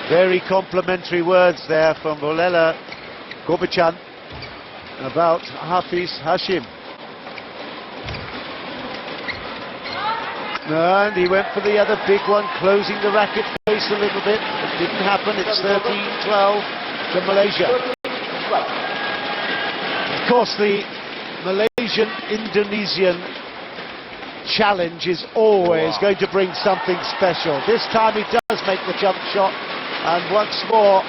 Very complimentary words there from Bolela Gobichan about Hafiz Hashim. And he went for the other big one, closing the racket face a little bit. It didn't happen. It's 13-12 to Malaysia. Of course, the Malaysian-Indonesian challenge is always going to bring something special. This time he does make the jump shot, and once more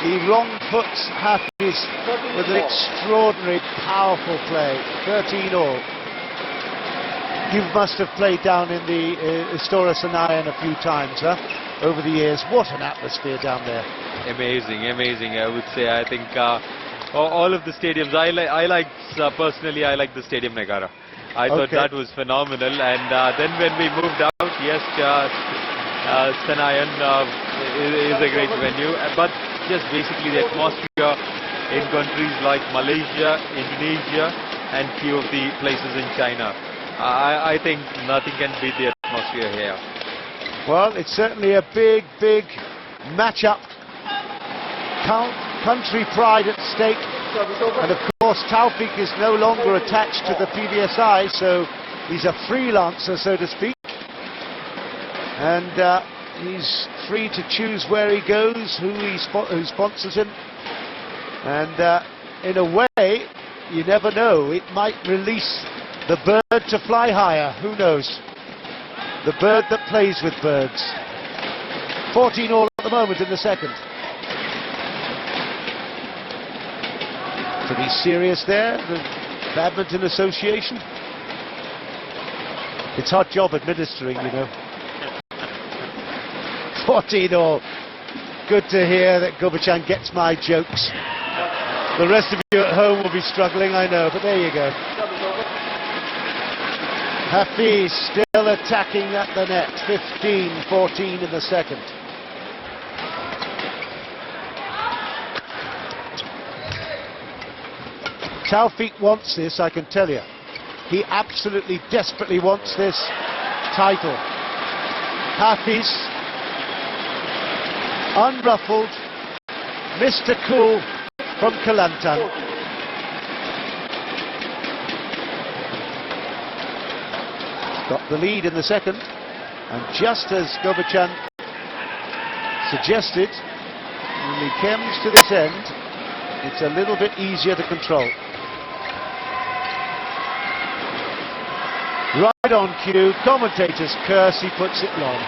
he wrong foots Hafiz with an extraordinary, powerful play. 13-all. You must have played down in the Istora Senayan a few times, huh? Over the years. What an atmosphere down there. Amazing, amazing. I would say. I think all of the stadiums. Personally, I like the Stadium Nagara. I thought that was phenomenal. And then when we moved out, yes, Senayan is a great venue. But just basically the atmosphere in countries like Malaysia, Indonesia, and few of the places in China. I think nothing can beat the atmosphere here. Well, it's certainly a big, big match-up. Country pride at stake. And of course, Taufik is no longer attached to the PBSI, so he's a freelancer, so to speak. And he's free to choose where he goes, who sponsors him. And in a way, you never know, it might release the bird to fly higher, who knows? The bird that plays with birds. 14-all at the moment in the second. Pretty serious there, the Badminton Association. It's a hard job administering, you know. 14-all. Good to hear that Gobichan gets my jokes. The rest of you at home will be struggling, I know, but there you go. Hafiz still attacking at the net. 15-14 in the second. Taufik wants this, I can tell you. He absolutely, desperately wants this title. Hafiz, unruffled, Mr. Cool from Kelantan. Got the lead in the second, and just as Gobichan suggested, when he comes to this end, it's a little bit easier to control. Right on cue, commentators curse, he puts it long.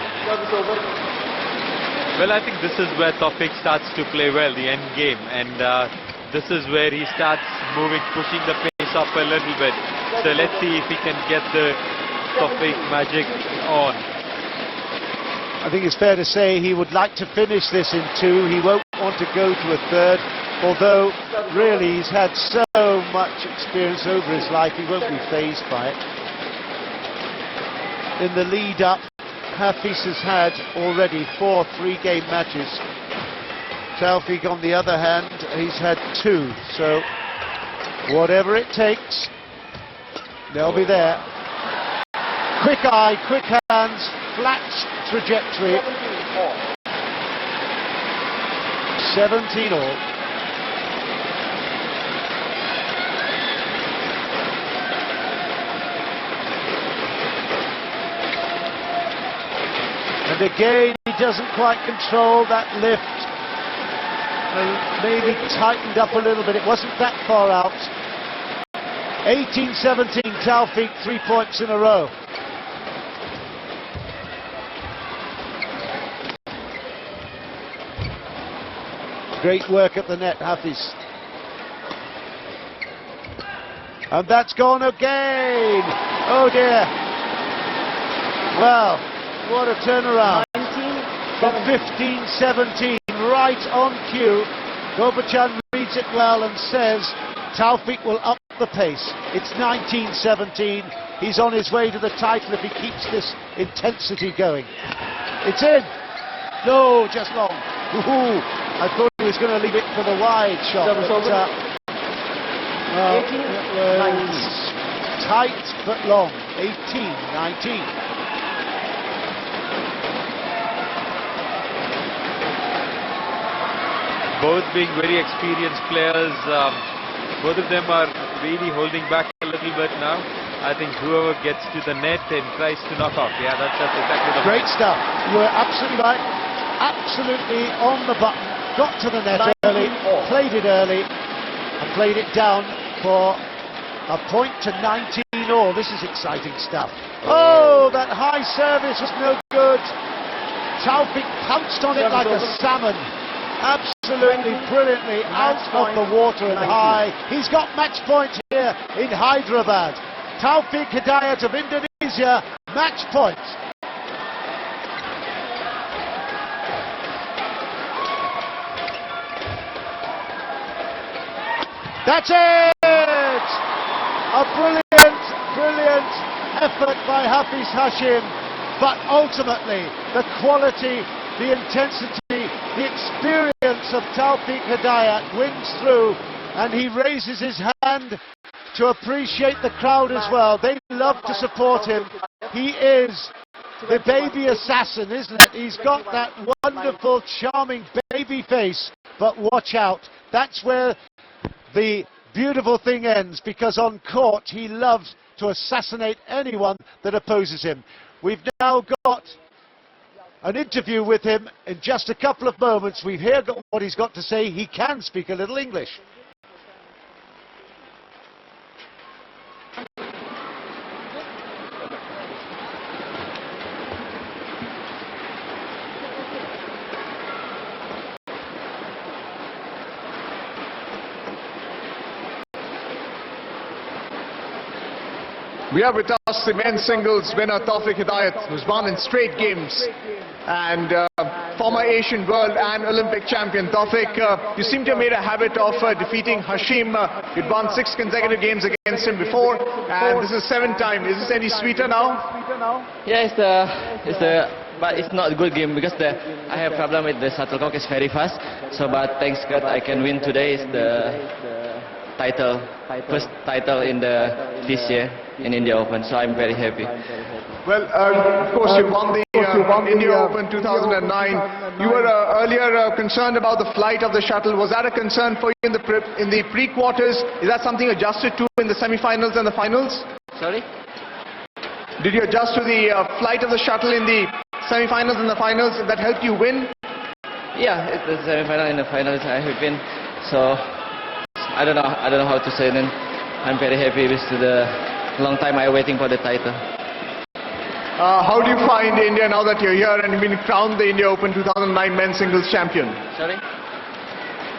Well, I think this is where Taufik starts to play well, the end game, and this is where he starts moving, pushing the pace up a little bit. So let's see if he can get the Taufik magic on. I think it's fair to say he would like to finish this in two. He won't want to go to a third, although really he's had so much experience over his life, he won't be fazed by it. In the lead up, Hafiz has had already 4 3-game matches. Taufik, on the other hand, he's had 2. So whatever it takes, they'll be there. Quick eye, quick hands, flat trajectory. 17-all. And again, he doesn't quite control that lift. Maybe tightened up a little bit. It wasn't that far out. 18-17, Taufik, 3 points in a row. Great work at the net, Hafiz. And that's gone again. Oh dear. Well, what a turnaround. From 15-17, right on cue. Gobichan reads it well and says Taufik will up the pace. It's 19-17. He's on his way to the title if he keeps this intensity going. It's in. No, just long. I thought he was going to leave it for the wide shot. But, it was tight but long. 18-19. both being very experienced players. Both of them are really holding back a little bit now. I think whoever gets to the net and tries to knock off. Yeah, that's exactly the Great stuff. You were absolutely right. Absolutely on the button. Got to the net early, played it early, and played it down for a point to 19 all. This is exciting stuff. Oh, that high service was no good. Taufik pounced on it like a salmon. Absolutely brilliantly out of the water and high. He's got match point here in Hyderabad. Taufik Hidayat of Indonesia, match point. That's it! A brilliant effort by Hafiz Hashim, but ultimately the quality, the intensity, the experience of Taufik Hidayat wins through, and he raises his hand to appreciate the crowd as well. They love to support him. He is the baby assassin, isn't it? He's got that wonderful, charming baby face, but watch out. That's where the beautiful thing ends, because on court he loves to assassinate anyone that opposes him. We've now got an interview with him in just a couple of moments. We've heard what he's got to say. He can speak a little English. We have with us the men's singles winner Taufik Hidayat, who's won in straight games, and former Asian, world and Olympic champion. Taufik, you seem to have made a habit of defeating Hashim. You'd won 6 consecutive games against him before, and this is 7th time. Is this any sweeter now? Yeah, but it's not a good game because I have problem with the shuttlecock. It's very fast. So, but thanks God I can win today. It's the first title in this year in India Open. So I'm very happy. Well, of course you won the India Open 2009. You were earlier concerned about the flight of the shuttle. Was that a concern for you in the pre-quarters? Is that something adjusted to in the semi-finals and the finals? Sorry? Did you adjust to the flight of the shuttle in the semi-finals and the finals that helped you win? Yeah, it's the semi-final and the finals I have been. So I don't know how to say. Then I'm very happy with the long time I waiting for the title. How do you find India now that you're here and you've been crowned the India Open 2009 men's singles champion? Sorry?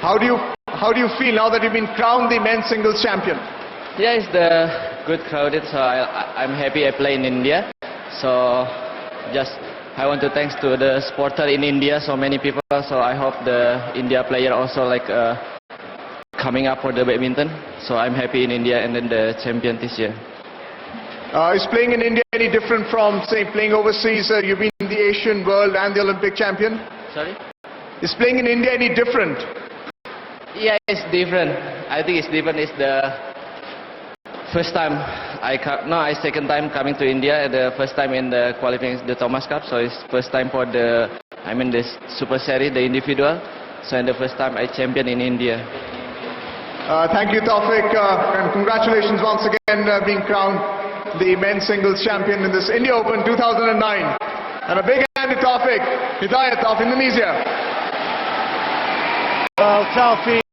How do you feel now that you've been crowned the men's singles champion? Yeah, it's the good crowded, so I'm happy I play in India. So just I want to thanks to the supporter in India, so many people. So I hope the India player also like coming up for the badminton. So I'm happy in India and then the champion this year. Is playing in India any different from, say, playing overseas? You've been the Asian, world and the Olympic champion. Sorry? Is playing in India any different? Yeah, it's different. I think it's different. It's the first time second time coming to India. The first time in the qualifying the Thomas Cup. So it's first time for the Super Series, the individual. So and the first time I champion in India. Thank you, Taufik, and congratulations once again being crowned the men's singles champion in this India Open 2009. And a big hand to Taufik Hidayat of Indonesia. Well, Taufik